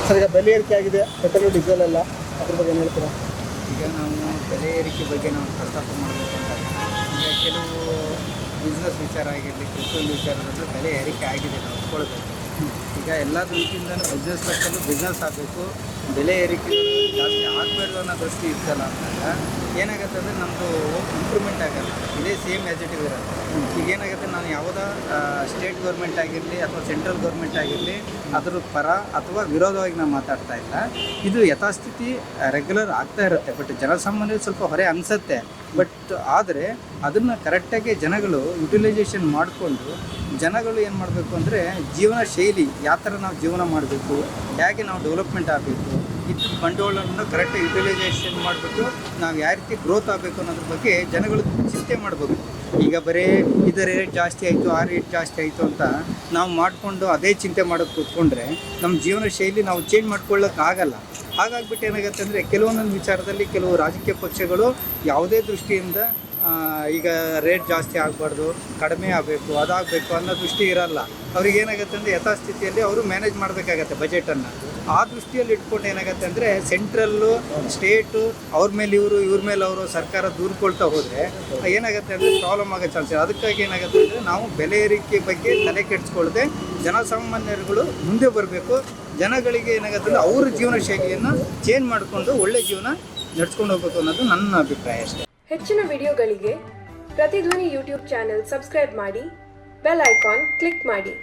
Sir, ಈಗ ಬೆಲೆ ಏರಿಕೆ ಆಗಿದೆ, ಪೆಟ್ರೋಲ್ ಡೀಸೆಲ್ ಎಲ್ಲ, ಅದ್ರ ಬಗ್ಗೆ ಏನು ಹೇಳ್ತೀರಾ? ಈಗ ನಾವು ಬೆಲೆ ಏರಿಕೆ ಬಗ್ಗೆ ನಾವು ಪ್ರಸ್ತಾಪ ಮಾಡಬೇಕಂತ ಈಗ ಕೆಲವು ಬಿಸ್ನೆಸ್ ವಿಚಾರ ಆಗಿರಲಿ, ಪೆಟ್ರೋಲ್ ವಿಚಾರದಲ್ಲಿ ಬೆಲೆ ಏರಿಕೆ ಆಗಿದೆ, ನಾವು ಒಪ್ಕೊಳ್ಬೇಕು. ಈಗ ಎಲ್ಲ ರೀತಿಯಿಂದಲೂ ಬಿಸ್ನೆಸ್ ಲೆಕ್ಕಲ್ಲೂ ಬಿಸ್ನೆಸ್ ಆಗಬೇಕು, ಬೆಲೆ ಏರಿಕೆ ಜಾಸ್ತಿ ಆಗಬಾರ್ದು ಅನ್ನೋ ದೃಷ್ಟಿ ಇರ್ತಲ್ಲ ಅಂದಾಗ ಏನಾಗುತ್ತೆ ಅಂದರೆ ನಮ್ಮದು ಇಂಪ್ರೂವ್ಮೆಂಟ್ ಆಗಲ್ಲ, ಇದೇ ಸೇಮ್ ಆ್ಯಸ್ ಇಟ್ ಇಸ್ ಇರೋದು. ಈಗ ಏನಾಗುತ್ತೆ, ನಾನು ಯಾವುದೋ ಸ್ಟೇಟ್ ಗೌರ್ಮೆಂಟ್ ಆಗಿರಲಿ ಅಥವಾ ಸೆಂಟ್ರಲ್ ಗೌರ್ಮೆಂಟ್ ಆಗಿರಲಿ ಅದ್ರ ಪರ ಅಥವಾ ವಿರೋಧವಾಗಿ ನಾವು ಮಾತಾಡ್ತಾ ಇಲ್ಲ. ಇದು ಯಥಾಸ್ಥಿತಿ ರೆಗ್ಯುಲರ್ ಆಗ್ತಾ ಇರುತ್ತೆ. ಬಟ್ ಜನಸಾಮಾನ್ಯರು ಸ್ವಲ್ಪ ಹೊರೆ ಅನಿಸುತ್ತೆ. ಬಟ್ ಆದರೆ ಅದನ್ನು ಕರೆಕ್ಟಾಗಿ ಜನಗಳು ಯುಟಿಲೈಸೇಷನ್ ಮಾಡಿಕೊಂಡು ಜನಗಳು ಏನು ಮಾಡಬೇಕು ಅಂದರೆ ಜೀವನ ಶೈಲಿ ಯಾವ ಥರ ನಾವು ಜೀವನ ಮಾಡಬೇಕು, ಹೇಗೆ ನಾವು ಡೆವಲಪ್ಮೆಂಟ್ ಆಗಬೇಕು, ಇದ್ದ ಬಂಡವಾಳವನ್ನು ಕರೆಕ್ಟಾಗಿ ಯುಟಿಲೈಸೇಷನ್ ಮಾಡಿಬಿಟ್ಟು ನಾವು ಯಾವ ರೀತಿ ಗ್ರೋತ್ ಆಗಬೇಕು ಅನ್ನೋದ್ರ ಬಗ್ಗೆ ಜನಗಳು ಚಿಂತೆ ಮಾಡಬೇಕು. ಈಗ ಬರೀ ಇದು ರೇಟ್ ಜಾಸ್ತಿ ಆಯಿತು, ಆ ರೇಟ್ ಜಾಸ್ತಿ ಆಯಿತು ಅಂತ ನಾವು ಮಾಡಿಕೊಂಡು ಅದೇ ಚಿಂತೆ ಮಾಡೋದು ಕೂತ್ಕೊಂಡ್ರೆ ನಮ್ಮ ಜೀವನ ಶೈಲಿ ನಾವು ಚೇಂಜ್ ಮಾಡ್ಕೊಳ್ಳೋಕ್ಕಾಗಲ್ಲ. ಹಾಗಾಗ್ಬಿಟ್ಟು ಏನಾಗುತ್ತೆ ಅಂದರೆ ಕೆಲವೊಂದೊಂದು ವಿಚಾರದಲ್ಲಿ ಕೆಲವು ರಾಜಕೀಯ ಪಕ್ಷಗಳು ಯಾವುದೇ ದೃಷ್ಟಿಯಿಂದ ಈಗ ರೇಟ್ ಜಾಸ್ತಿ ಆಗಬಾರ್ದು, ಕಡಿಮೆ ಆಗಬೇಕು, ಅದಾಗಬೇಕು ಅನ್ನೋ ದೃಷ್ಟಿ ಇರಲ್ಲ. ಅವ್ರಿಗೆ ಏನಾಗುತ್ತೆ ಅಂದರೆ ಯಥಾಸ್ಥಿತಿಯಲ್ಲಿ ಅವರು ಮ್ಯಾನೇಜ್ ಮಾಡಬೇಕಾಗತ್ತೆ ಬಜೆಟನ್ನು. ಆ ದೃಷ್ಟಿಯಲ್ಲಿ ಇಟ್ಕೊಂಡು ಏನಾಗುತ್ತೆ ಅಂದರೆ ಸೆಂಟ್ರಲ್ಲು, ಸ್ಟೇಟು ಅವ್ರ ಮೇಲೆ ಇವ್ರ ಮೇಲೆ ಅವರು ಸರ್ಕಾರ ದೂರ್ಕೊಳ್ತಾ ಹೋದರೆ ಏನಾಗುತ್ತೆ ಅಂದರೆ ಪ್ರಾಬ್ಲಮ್ ಆಗೋ ಚಾನ್ಸ್ ಇದೆ. ಅದಕ್ಕಾಗಿ ಏನಾಗುತ್ತೆ ಅಂದರೆ ನಾವು ಬೆಲೆ ಏರಿಕೆ ಬಗ್ಗೆ ತಲೆ ಕೆಡಿಸ್ಕೊಳ್ಳದೆ ಜನಸಾಮಾನ್ಯರುಗಳು ಮುಂದೆ ಬರಬೇಕು. ಜನಗಳಿಗೆ ಏನಾಗುತ್ತೆ ಅಂದರೆ ಅವ್ರ ಜೀವನ ಶೈಲಿಯನ್ನು ಚೇಂಜ್ ಮಾಡಿಕೊಂಡು ಒಳ್ಳೆ ಜೀವನ ನಡೆಸ್ಕೊಂಡು ಹೋಗ್ಬೇಕು ಅನ್ನೋದು ನನ್ನ ಅಭಿಪ್ರಾಯ ಅಷ್ಟೇ. ಹೆಚ್ಚಿನ ವಿಡಿಯೋಗಳಿಗೆ ಪ್ರತಿಧ್ವನಿ ಯೂಟ್ಯೂಬ್ ಚಾನೆಲ್ ಸಬ್ಸ್ಕ್ರೈಬ್ ಮಾಡಿ, ಬೆಲ್ ಐಕಾನ್ ಕ್ಲಿಕ್ ಮಾಡಿ.